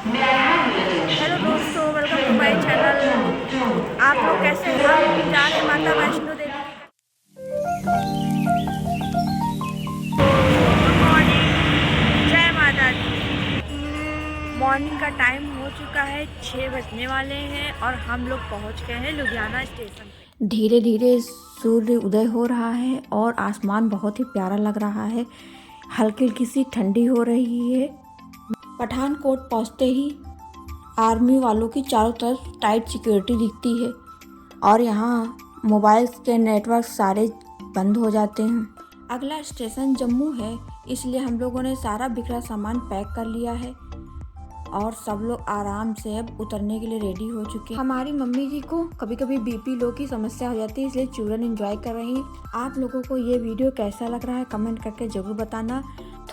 Hello दोस्तों, welcome to my channel. आप लोग कैसे हैं? हम जा रहे हैं माता वैष्णो देवी के गुड मॉर्निंग, जय माता दी। मॉर्निंग का टाइम हो चुका है, 6 बजने वाले हैं और हम लोग पहुंच गए हैं लुधियाना स्टेशन पे। धीरे धीरे सूर्य उदय हो रहा है और आसमान बहुत ही प्यारा लग रहा है। हल्की हल्की सी ठंडी हो रही है। पठानकोट पहुंचते ही आर्मी वालों की चारों तरफ टाइट सिक्योरिटी दिखती है और यहाँ मोबाइल्स के नेटवर्क सारे बंद हो जाते हैं। अगला स्टेशन जम्मू है, इसलिए हम लोगों ने सारा बिखरा सामान पैक कर लिया है और सब लोग आराम से अब उतरने के लिए रेडी हो चुके हैं। हमारी मम्मी जी को कभी कभी बीपी लो की समस्या हो जाती है, इसलिए चूरन एंजॉय कर रही हैं। आप लोगों को ये वीडियो कैसा लग रहा है कमेंट करके ज़रूर बताना।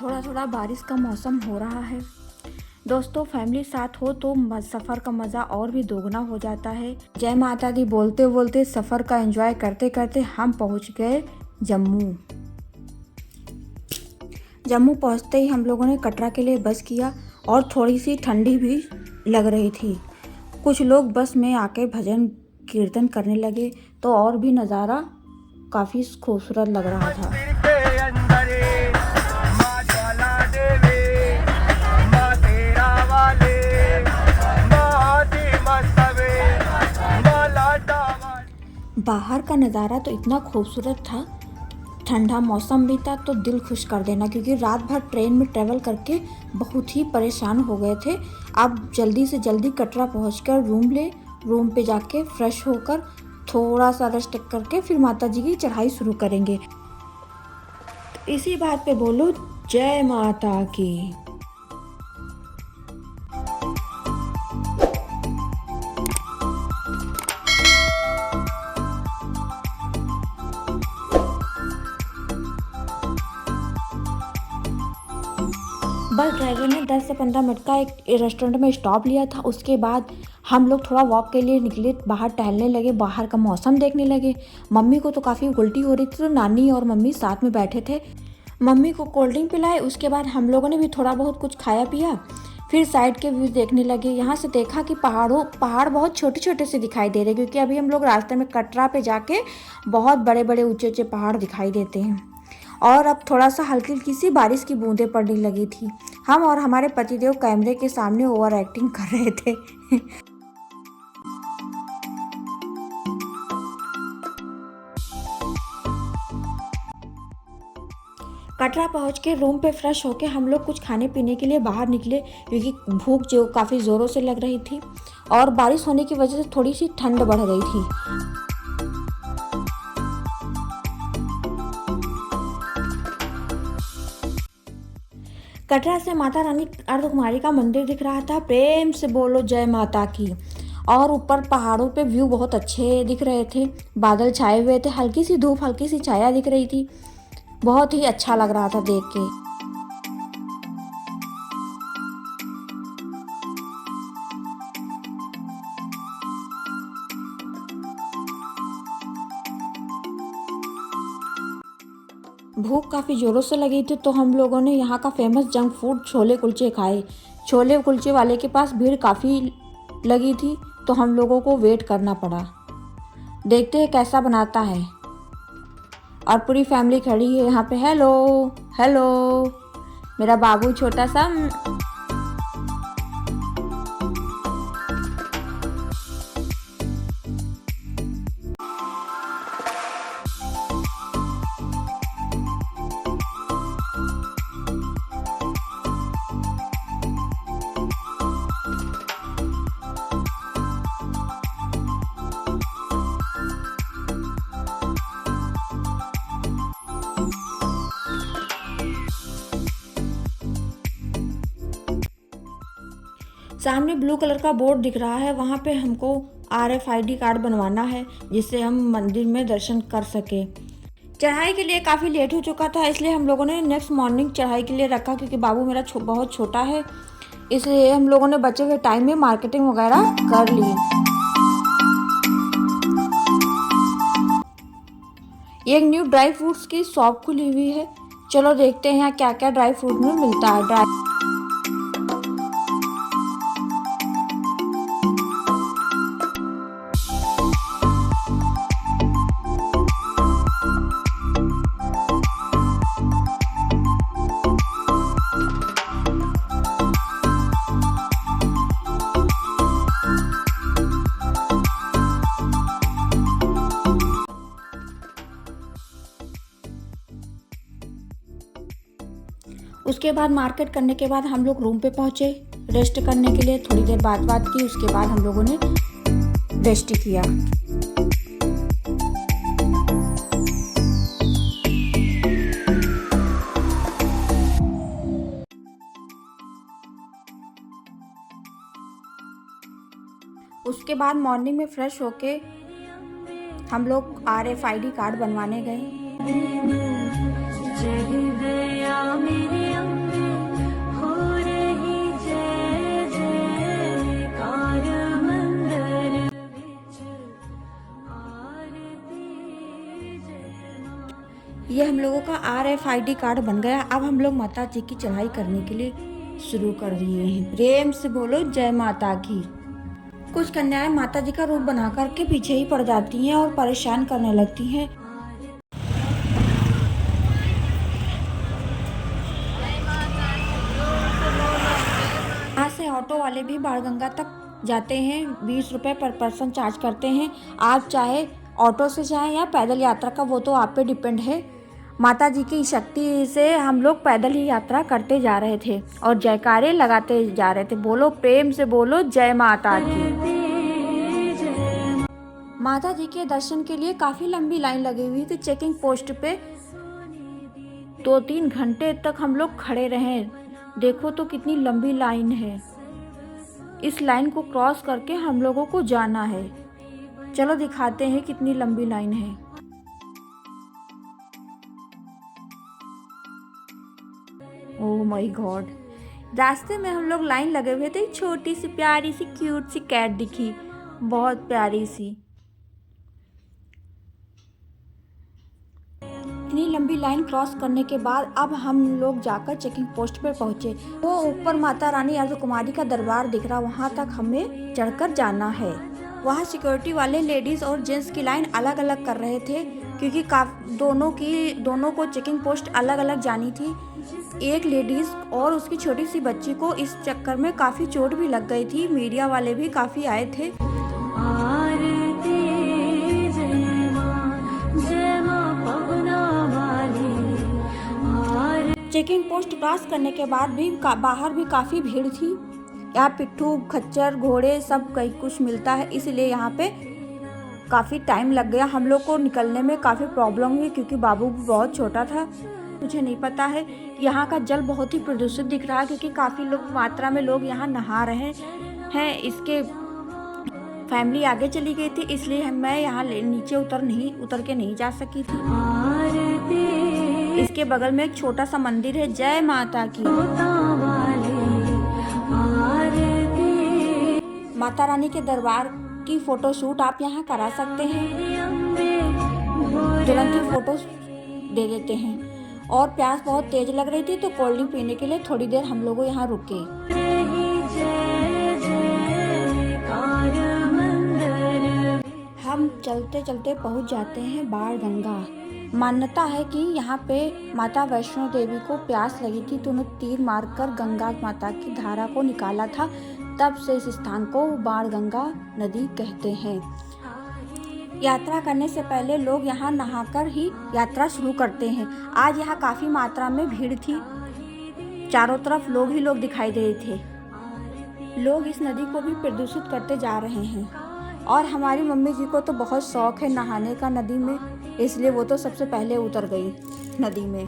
थोड़ा थोड़ा बारिश का मौसम हो रहा है। दोस्तों, फैमिली साथ हो तो सफ़र का मज़ा और भी दोगुना हो जाता है। जय माता दी बोलते बोलते सफ़र का एंजॉय करते करते हम पहुंच गए जम्मू। जम्मू पहुंचते ही हम लोगों ने कटरा के लिए बस किया और थोड़ी सी ठंडी भी लग रही थी। कुछ लोग बस में आके भजन कीर्तन करने लगे तो और भी नज़ारा काफ़ी खूबसूरत लग रहा था। बाहर का नज़ारा तो इतना खूबसूरत था, ठंडा मौसम भी था तो दिल खुश कर देना, क्योंकि रात भर ट्रेन में ट्रैवल करके बहुत ही परेशान हो गए थे। अब जल्दी से जल्दी कटरा पहुंचकर रूम पे जाके फ्रेश होकर थोड़ा सा रेस्ट करके फिर माता जी की चढ़ाई शुरू करेंगे। तो इसी बात पे बोलो जय माता की। बस ड्राइवर ने 10 से 15 मिनट का एक रेस्टोरेंट में स्टॉप लिया था। उसके बाद हम लोग थोड़ा वॉक के लिए निकले, बाहर टहलने लगे, बाहर का मौसम देखने लगे। मम्मी को तो काफ़ी उल्टी हो रही थी तो नानी और मम्मी साथ में बैठे थे। मम्मी को कोल्ड ड्रिंक पिलाए, उसके बाद हम लोगों ने भी थोड़ा बहुत कुछ खाया पिया। फिर साइड के व्यूज़ देखने लगे। यहाँ से देखा कि पहाड़ बहुत छोटे छोटे से दिखाई दे रहे, क्योंकि अभी हम लोग रास्ते में कटरा पे जाके बहुत बड़े बड़े ऊंचे ऊंचे पहाड़ दिखाई देते हैं। और अब थोड़ा सा हल्की हल्की सी बारिश की बूंदें पड़ने लगी थी। हम और हमारे पतिदेव कैमरे के सामने ओवर एक्टिंग कर रहे थे। कटरा पहुंच के रूम पे फ्रेश होके हम लोग कुछ खाने पीने के लिए बाहर निकले, क्योंकि भूख जो काफ़ी ज़ोरों से लग रही थी और बारिश होने की वजह से थोड़ी सी ठंड बढ़ गई थी। कटरा से माता रानी अर्धकुमारी का मंदिर दिख रहा था। प्रेम से बोलो जय माता की। और ऊपर पहाड़ों पे व्यू बहुत अच्छे दिख रहे थे, बादल छाए हुए थे, हल्की सी धूप हल्की सी छाया दिख रही थी। बहुत ही अच्छा लग रहा था देख के। भूख काफ़ी ज़ोरों से लगी थी तो हम लोगों ने यहाँ का famous junk food chole kulche खाए। छोले कुलचे वाले के पास भीड़ काफ़ी लगी थी तो हम लोगों को वेट करना पड़ा। देखते हैं कैसा बनाता है। और पूरी फैमिली खड़ी है यहाँ पे। हेलो हेलो, मेरा बाबू छोटा सा। सामने ब्लू कलर का बोर्ड दिख रहा है, वहाँ पे हमको RFID कार्ड बनवाना है जिससे हम मंदिर में दर्शन कर सके। चढ़ाई के लिए काफ़ी लेट हो चुका था, इसलिए हम लोगों ने नेक्स्ट मॉर्निंग चढ़ाई के लिए रखा, क्योंकि बाबू मेरा बहुत छोटा है, इसलिए हम लोगों ने बचे हुए टाइम में मार्केटिंग वगैरह कर ली। एक न्यू ड्राई फ्रूट्स की शॉप खुली हुई है, चलो देखते हैं यहाँ क्या क्या ड्राई फ्रूट में मिलता है। उसके बाद मार्केट करने के बाद हम लोग रूम पे पहुंचे रेस्ट करने के लिए। थोड़ी देर बात की, उसके बाद हम लोगों ने रेस्ट किया। उसके बाद मॉर्निंग में फ्रेश होके हम लोग RFID कार्ड बनवाने गए। ये हम लोगों का RFID कार्ड बन गया। अब हम लोग माता जी की चढ़ाई करने के लिए शुरू कर दिए हैं। प्रेम से बोलो जय माता की। कुछ कन्याएं माता जी का रूप बना करके पीछे ही पड़ जाती हैं और परेशान करने लगती हैं। आज से ऑटो वाले भी बाणगंगा तक जाते हैं। 20 रुपये पर पर्सन चार्ज करते हैं। आप चाहे ऑटो से जाएं या पैदल यात्रा का, वो तो आप पे डिपेंड है। माता जी की शक्ति से हम लोग पैदल ही यात्रा करते जा रहे थे और जयकारे लगाते जा रहे थे। बोलो प्रेम से बोलो जय माता की। माता जी के दर्शन के लिए काफी लंबी लाइन लगी हुई थी चेकिंग पोस्ट पे। 2-3 घंटे तक हम लोग खड़े रहे। देखो तो कितनी लंबी लाइन है। इस लाइन को क्रॉस करके हम लोगों को जाना है। चलो दिखाते हैं कितनी लंबी लाइन है। Oh my God. रास्ते में हम लोग लाइन लगे हुए थे। एक छोटी सी प्यारी सी क्यूट सी कैट दिखी, बहुत प्यारी सी। इतनी लंबी लाइन क्रॉस करने के बाद अब हम लोग जाकर चेकिंग पोस्ट पे पहुंचे। वो ऊपर माता रानी अर्धकुमारी का दरबार दिख रहा, वहां तक हमें चढ़कर जाना है। वहाँ सिक्योरिटी वाले लेडीज और जेंट्स की लाइन अलग अलग कर रहे थे क्योंकि दोनों को चेकिंग पोस्ट अलग अलग जानी थी। एक लेडीज और उसकी छोटी सी बच्ची को इस चक्कर में काफ़ी चोट भी लग गई थी। मीडिया वाले भी काफ़ी आए थे। चेकिंग पोस्ट क्रॉस करने के बाद भी बाहर भी काफ़ी भीड़ थी। यहाँ पिट्ठू, खच्चर, घोड़े सब कई कुछ मिलता है, इसलिए यहाँ पे काफ़ी टाइम लग गया। हम लोग को निकलने में काफ़ी प्रॉब्लम हुई क्योंकि बाबू भी बहुत छोटा था। मुझे नहीं पता है, यहाँ का जल बहुत ही प्रदूषित दिख रहा है क्योंकि काफ़ी मात्रा में लोग यहाँ नहा रहे हैं। इसके फैमिली आगे चली गई थी, इसलिए मैं यहाँ नीचे उतर के नहीं जा सकी थी। इसके बगल में एक छोटा सा मंदिर है। जय माता की। माता रानी के दरबार की फोटो शूट आप यहाँ करा सकते हैं। तुरंत ही फोटो दे देते हैं। और प्यास बहुत तेज लग रही थी तो कोल्ड ड्रिंक पीने के लिए थोड़ी देर हम लोग यहाँ रुके। हम चलते चलते पहुँच जाते हैं बाणगंगा। मान्यता है कि यहाँ पे माता वैष्णो देवी को प्यास लगी थी तो उन्हें तीर मारकर गंगा माता की धारा को निकाला था। तब से इस स्थान को बाणगंगा नदी कहते हैं। यात्रा करने से पहले लोग यहाँ नहाकर ही यात्रा शुरू करते हैं। आज यहाँ काफ़ी मात्रा में भीड़ थी। चारों तरफ लोग ही लोग दिखाई दे रहे थे। लोग इस नदी को भी प्रदूषित करते जा रहे हैं और हमारी मम्मी जी को तो बहुत शौक है नहाने का नदी में, इसलिए वो तो सबसे पहले उतर गई नदी में।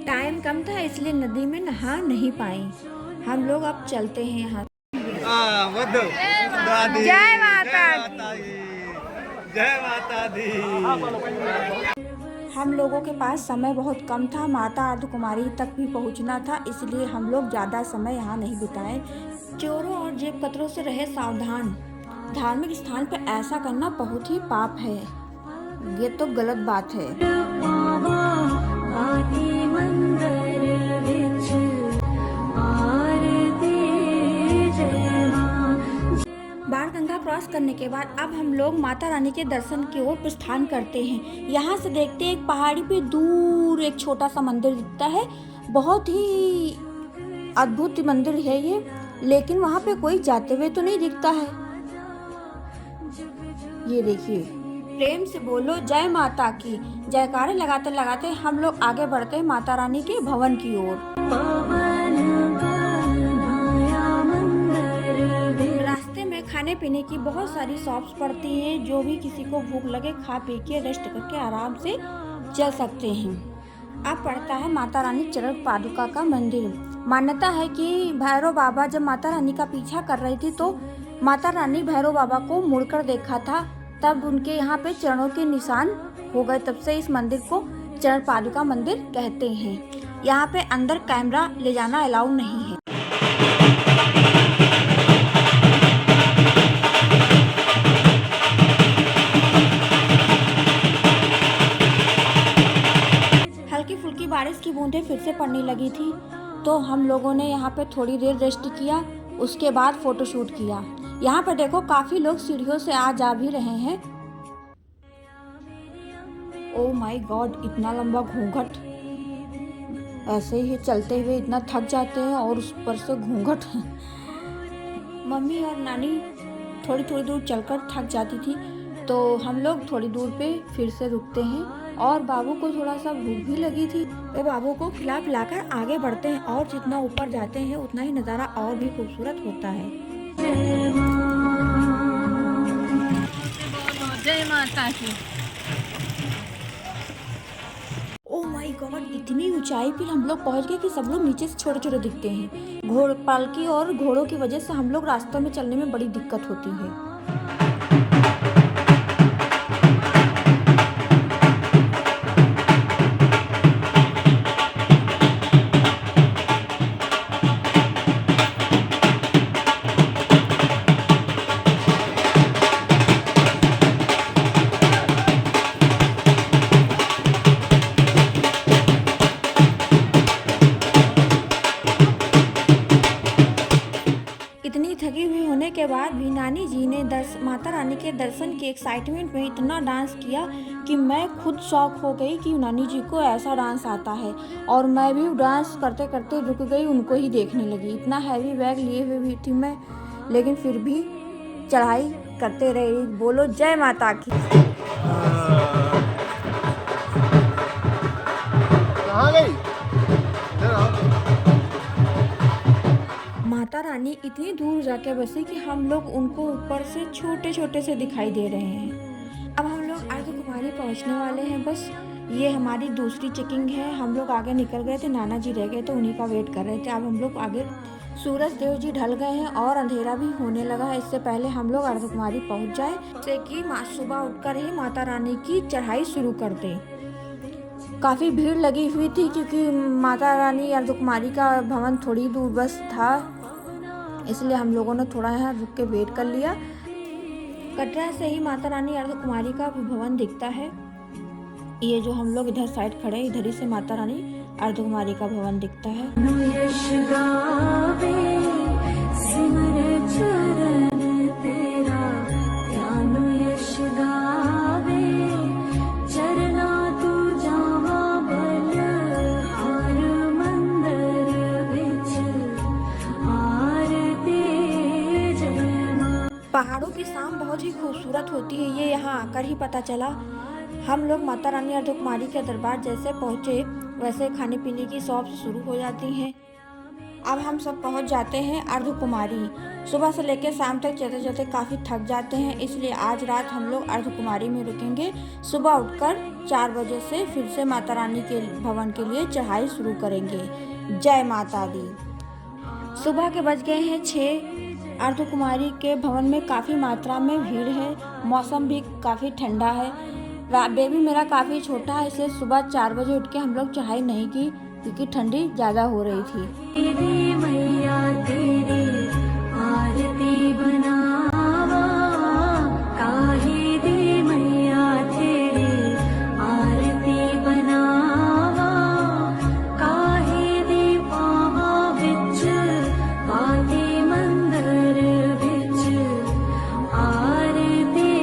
टाइम कम था इसलिए नदी में नहा नहीं पाई। हम लोग अब चलते हैं यहाँ। जय माता दी। जय माता दी। हम लोगों के पास समय बहुत कम था। माता अर्धकुमारी तक भी पहुँचना था, इसलिए हम लोग ज़्यादा समय यहाँ नहीं बिताए। चोरों और जेब कतरों से रहे सावधान। धार्मिक स्थान पर ऐसा करना बहुत ही पाप है, ये तो गलत बात है। बाणगंगा क्रॉस करने के बाद अब हम लोग माता रानी के दर्शन की ओर प्रस्थान करते हैं। यहाँ से देखते हैं एक पहाड़ी पे दूर एक छोटा सा मंदिर दिखता है। बहुत ही अद्भुत मंदिर है ये, लेकिन वहाँ पे कोई जाते हुए तो नहीं दिखता है। ये देखिए प्रेम से बोलो जय माता की। जयकारे लगाते लगाते हम लोग आगे बढ़ते हैं माता रानी के भवन की ओर। रास्ते में खाने पीने की बहुत सारी शॉप्स पड़ती हैं, जो भी किसी को भूख लगे खा पी के रेस्ट करके आराम से चल सकते हैं। अब पड़ता है माता रानी चरण पादुका का मंदिर। मान्यता है कि भैरव बाबा जब माता रानी का पीछा कर रही थी तो माता रानी भैरव बाबा को मुड़कर देखा था, तब उनके यहाँ पे चरणों के निशान हो गए। तब से इस मंदिर को चरण पादुका मंदिर कहते हैं। यहाँ पे अंदर कैमरा ले जाना अलाउ नहीं है। हल्की फुल्की बारिश की बूंदें फिर से पड़ने लगी थी, तो हम लोगों ने यहाँ पे थोड़ी देर रेस्ट किया, उसके बाद फोटोशूट किया। यहाँ पे देखो काफी लोग सीढ़ियों से आ जा भी रहे हैं। ओह माय गॉड, इतना लंबा घूंघट, ऐसे ही चलते हुए इतना थक जाते हैं और उस पर से घूंघट। मम्मी और नानी थोड़ी थोड़ी दूर चलकर थक जाती थी, तो हम लोग थोड़ी दूर पे फिर से रुकते हैं और बाबू को थोड़ा सा भूख भी लगी थी, तो बाबू को खिला पिलाकर आगे बढ़ते हैं। और जितना ऊपर जाते हैं उतना ही नज़ारा और भी खूबसूरत होता है। जय माता की। ओह माय गॉड, इतनी ऊंचाई पर हम लोग पहुंच गए कि सब लोग नीचे से छोटे छोटे दिखते हैं। घोड़ पालकी और घोड़ों की वजह से हम लोग रास्तों में चलने में बड़ी दिक्कत होती है। थकी हुई होने के बाद भी नानी जी ने माता रानी के दर्शन के एक्साइटमेंट में इतना डांस किया कि मैं खुद शॉक हो गई कि नानी जी को ऐसा डांस आता है। और मैं भी डांस करते करते रुक गई, उनको ही देखने लगी। इतना हैवी बैग लिए हुए भी थी मैं, लेकिन फिर भी चढ़ाई करते रही। बोलो जय माता की। कहाँ गई? माता रानी इतनी दूर जाके बसी कि हम लोग उनको ऊपर से छोटे छोटे से दिखाई दे रहे हैं। अब हम लोग अर्धकुमारी पहुंचने वाले हैं। बस ये हमारी दूसरी चेकिंग है। हम लोग आगे निकल गए थे, नाना जी रह गए तो उन्हीं का वेट कर रहे थे। अब हम लोग आगे, सूरज देव जी ढल गए हैं और अंधेरा भी होने लगा है। इससे पहले हम लोग अर्धकुमारी पहुँच जाए, जिससे कि सुबह उठकर ही माता रानी की चढ़ाई शुरू कर दें। काफ़ी भीड़ लगी हुई थी क्योंकि माता रानी अर्धकुमारी का भवन थोड़ी दूर बस था, इसलिए हम लोगों ने थोड़ा यहाँ रुक के वेट कर लिया। कटरा से ही माता रानी अर्धकुमारी का भवन दिखता है। ये जो हम लोग इधर साइड खड़े हैं, इधर ही से माता रानी अर्धकुमारी का भवन दिखता है। पहाड़ों की शाम बहुत ही खूबसूरत होती है, ये यहाँ आकर ही पता चला। हम लोग माता रानी अर्धकुमारी के दरबार जैसे पहुँचे वैसे खाने पीने की शॉप शुरू हो जाती हैं। अब हम सब पहुँच जाते हैं अर्धकुमारी। सुबह से लेकर शाम तक चलते चलते काफ़ी थक जाते हैं, इसलिए आज रात हम लोग अर्धकुमारी में रुकेंगे। सुबह उठकर 4 बजे से फिर से माता रानी के भवन के लिए चढ़ाई शुरू करेंगे। जय माता दी। सुबह के बज गए हैं 6। अर्धकुमारी के भवन में काफ़ी मात्रा में भीड़ है। मौसम भी काफ़ी ठंडा है। बेबी मेरा काफ़ी छोटा है, इसलिए सुबह 4 बजे उठ के हम लोग चढ़ाई नहीं की क्योंकि ठंडी ज़्यादा हो रही थी। मैया तेरी आरती बनावा, काहे दे मैया तेरी आरती बनावा, काहे दे पावा विच पाते मंदिर विच आरती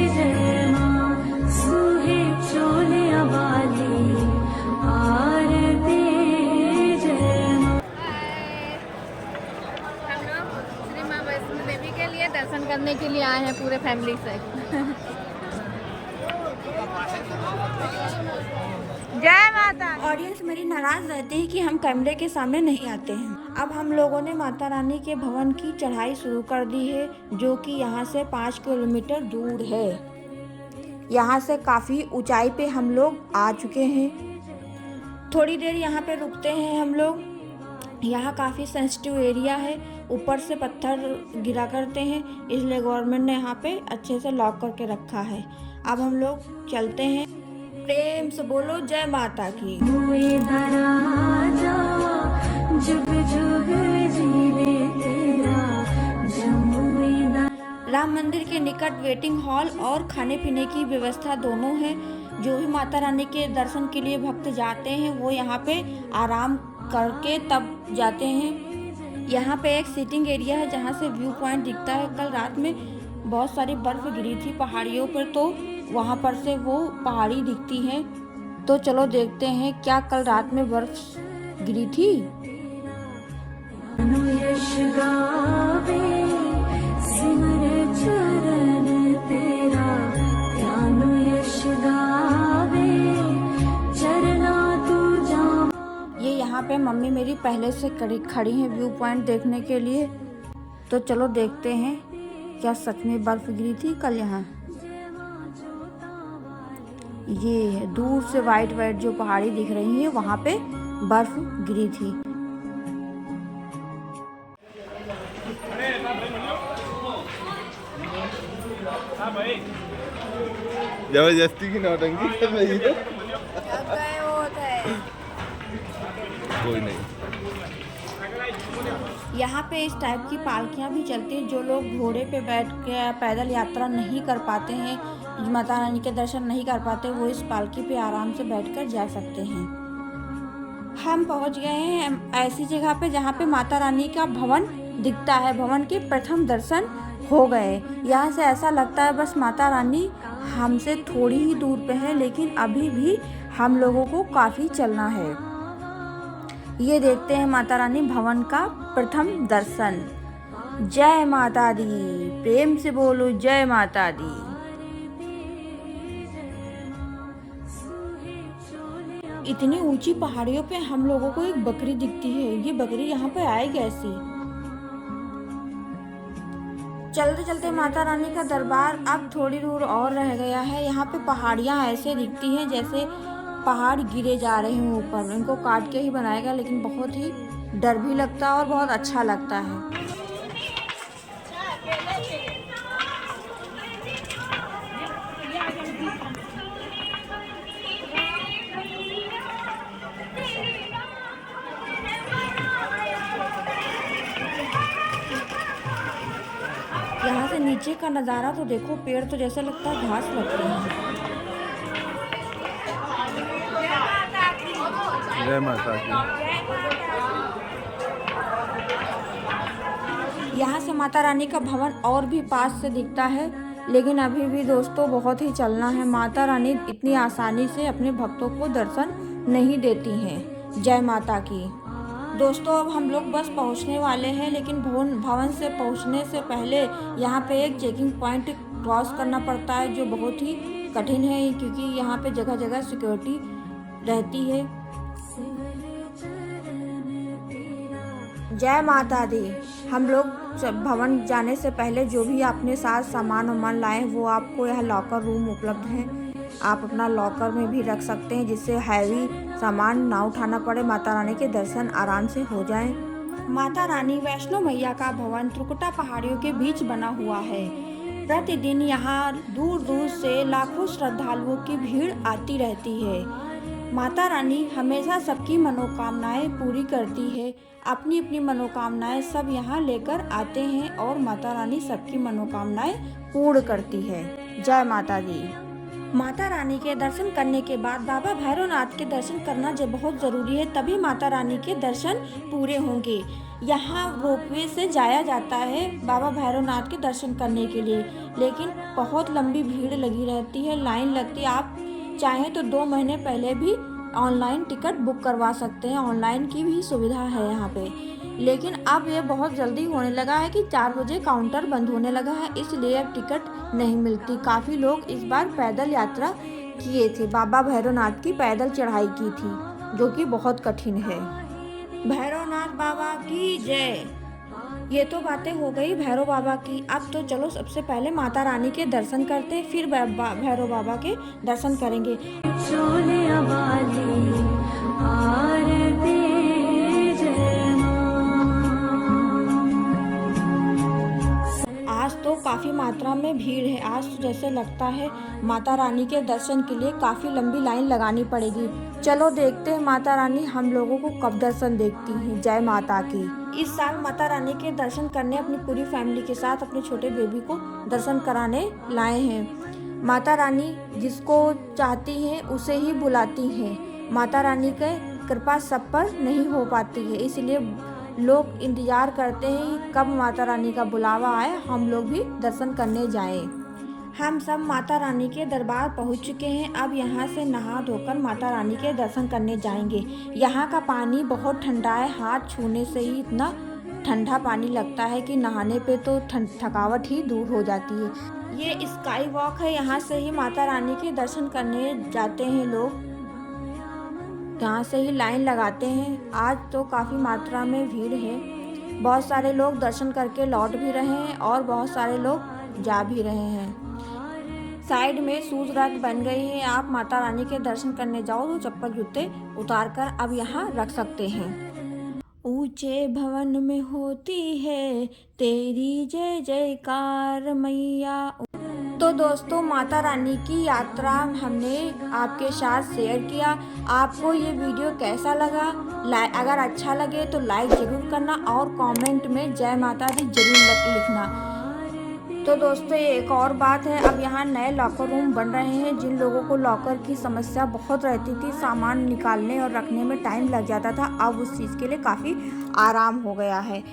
जय मां सुहे चोले वाली आरती जय मां। हम लोग श्री मां वैष्णो देवी के लिए दर्शन करने के लिए आए हैं पूरे फैमिली से। जय माता। ऑडियंस मेरी नाराज रहती है कि हम कैमरे के सामने नहीं आते हैं। अब हम लोगों ने माता रानी के भवन की चढ़ाई शुरू कर दी है, जो कि यहाँ से 5 किलोमीटर दूर है। यहाँ से काफ़ी ऊंचाई पे हम लोग आ चुके हैं। थोड़ी देर यहाँ पे रुकते हैं हम लोग। यहाँ काफ़ी सेंसिटिव एरिया है, ऊपर से पत्थर गिरा करते हैं, इसलिए गवर्नमेंट ने यहाँ पे अच्छे से लॉक करके रखा है। अब हम लोग चलते हैं। प्रेम से बोलो जय माता की। राम मंदिर के निकट वेटिंग हॉल और खाने पीने की व्यवस्था दोनों है। जो भी माता रानी के दर्शन के लिए भक्त जाते हैं वो यहाँ पे आराम करके तब जाते हैं। यहाँ पे एक सीटिंग एरिया है जहाँ से व्यू पॉइंट दिखता है। कल रात में बहुत सारी बर्फ गिरी थी पहाड़ियों पर, तो वहाँ पर से वो पहाड़ी दिखती है। तो चलो देखते हैं क्या कल रात में बर्फ गिरी थी। ये यहाँ पे मम्मी मेरी पहले से खड़ी हैं व्यू पॉइंट देखने के लिए। तो चलो देखते हैं क्या सच में बर्फ गिरी थी कल यहाँ। ये दूर से वाइट वाइट जो पहाड़ी दिख रही है वहाँ पे बर्फ गिरी थी। जबरदस्ती की नौटंकी कर रही है। कोई नहीं। यहाँ पे इस टाइप की पालकियाँ भी चलती हैं। जो लोग घोड़े पे बैठ के पैदल यात्रा नहीं कर पाते हैं, माता रानी के दर्शन नहीं कर पाते, वो इस पालकी पे आराम से बैठकर जा सकते हैं। हम पहुँच गए हैं ऐसी जगह पे जहाँ पे माता रानी का भवन दिखता है। भवन के प्रथम दर्शन हो गए। यहाँ से ऐसा लगता है बस माता रानी हमसे थोड़ी ही दूर पे है, लेकिन अभी भी हम लोगों को काफ़ी चलना है। ये देखते हैं माता रानी भवन का प्रथम दर्शन। जय माता दी। प्रेम से बोलो जय माता दी। इतनी ऊंची पहाड़ियों पे हम लोगों को एक बकरी दिखती है। ये बकरी यहाँ पे आई कैसी? चलते चलते माता रानी का दरबार अब थोड़ी दूर और रह गया है। यहाँ पे पहाड़ियाँ ऐसे दिखती हैं जैसे पहाड़ गिरे जा रहे हैं ऊपर। इनको काट के ही बनाएगा, लेकिन बहुत ही डर भी लगता है और बहुत अच्छा लगता है। यहाँ से नीचे का नज़ारा तो देखो, पेड़ तो जैसा लगता है घास लगते हैं। जय माता की। यहाँ से माता रानी का भवन और भी पास से दिखता है, लेकिन अभी भी दोस्तों बहुत ही चलना है। माता रानी इतनी आसानी से अपने भक्तों को दर्शन नहीं देती हैं। जय माता की। दोस्तों अब हम लोग बस पहुँचने वाले हैं, लेकिन भवन से पहुँचने से पहले यहाँ पे एक चेकिंग पॉइंट क्रॉस करना पड़ता है, जो बहुत ही कठिन है क्योंकि यहाँ पे जगह जगह सिक्योरिटी रहती है। जय माता दी। हम लोग भवन जाने से पहले जो भी अपने साथ सामान लाएं वो आपको यहाँ लॉकर रूम उपलब्ध है। आप अपना लॉकर में भी रख सकते हैं, जिससे हैवी सामान ना उठाना पड़े, माता रानी के दर्शन आराम से हो जाएं। माता रानी वैष्णो मैया का भवन त्रिकुटा पहाड़ियों के बीच बना हुआ है। प्रतिदिन यहाँ दूर दूर से लाखों श्रद्धालुओं की भीड़ आती रहती है। माता रानी हमेशा सबकी मनोकामनाएं पूरी करती है। अपनी अपनी मनोकामनाएं सब यहाँ लेकर आते हैं और माता रानी सबकी मनोकामनाएं पूर्ण करती है। जय माता दी। माता रानी के दर्शन करने के बाद बाबा भैरवनाथ के दर्शन करना जो बहुत ज़रूरी है, तभी माता रानी के दर्शन पूरे होंगे। यहाँ रोपवे से जाया जाता है बाबा भैरवनाथ के दर्शन करने के लिए, लेकिन बहुत लंबी भीड़ लगी रहती है, लाइन लगती है। आप चाहें तो 2 महीने पहले भी ऑनलाइन टिकट बुक करवा सकते हैं। ऑनलाइन की भी सुविधा है यहाँ पे, लेकिन अब ये बहुत जल्दी होने लगा है कि 4 बजे काउंटर बंद होने लगा है, इसलिए अब टिकट नहीं मिलती। काफ़ी लोग इस बार पैदल यात्रा किए थे। बाबा भैरवनाथ की पैदल चढ़ाई की थी, जो कि बहुत कठिन है। भैरवनाथ बाबा की जय। ये तो बातें हो गई भैरव बाबा की। अब तो चलो सबसे पहले माता रानी के दर्शन करते, फिर भैरव बाबा के दर्शन करेंगे। आज तो काफ़ी मात्रा में भीड़ है। आज तो जैसे लगता है माता रानी के दर्शन के लिए काफ़ी लंबी लाइन लगानी पड़ेगी। चलो देखते हैं माता रानी हम लोगों को कब दर्शन देखती हैं। जय माता की। इस साल माता रानी के दर्शन करने अपनी पूरी फैमिली के साथ अपने छोटे बेबी को दर्शन कराने लाए हैं। माता रानी जिसको चाहती हैं उसे ही बुलाती हैं। माता रानी की कृपा सब पर नहीं हो पाती है, इसलिए लोग इंतज़ार करते हैं कब माता रानी का बुलावा आए, हम लोग भी दर्शन करने जाएं। हम सब माता रानी के दरबार पहुंच चुके हैं। अब यहां से नहा धोकर माता रानी के दर्शन करने जाएंगे। यहां का पानी बहुत ठंडा है, हाथ छूने से ही इतना ठंडा पानी लगता है कि नहाने पे तो थकावट ही दूर हो जाती है। ये स्काई वॉक है, यहाँ से ही माता रानी के दर्शन करने जाते हैं लोग। यहाँ से ही लाइन लगाते हैं। आज तो काफ़ी मात्रा में भीड़ है। बहुत सारे लोग दर्शन करके लौट भी रहे हैं और बहुत सारे लोग जा भी रहे हैं। साइड में शूज रैक बन गई है। आप माता रानी के दर्शन करने जाओ तो चप्पल जूते उतार कर अब यहाँ रख सकते हैं। ऊंचे भवन में होती है तेरी जय जयकार मैया। तो दोस्तों माता रानी की यात्रा हमने आपके साथ शेयर किया। आपको ये वीडियो कैसा लगा? अगर अच्छा लगे तो लाइक ज़रूर करना और कमेंट में जय माता दी जरूर लिखना। तो दोस्तों एक और बात है, अब यहाँ नए लॉकर रूम बन रहे हैं। जिन लोगों को लॉकर की समस्या बहुत रहती थी, सामान निकालने और रखने में टाइम लग जाता था, अब उस चीज़ के लिए काफ़ी आराम हो गया है।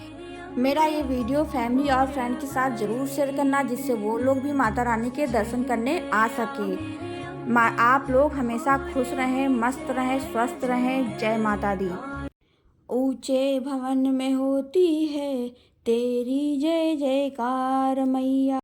मेरा ये वीडियो फैमिली और फ्रेंड के साथ ज़रूर शेयर करना, जिससे वो लोग भी माता रानी के दर्शन करने आ सके। आप लोग हमेशा खुश रहें, मस्त रहें, स्वस्थ रहें। जय माता दी। ऊंचे भवन में होती है तेरी जय जयकार मैया।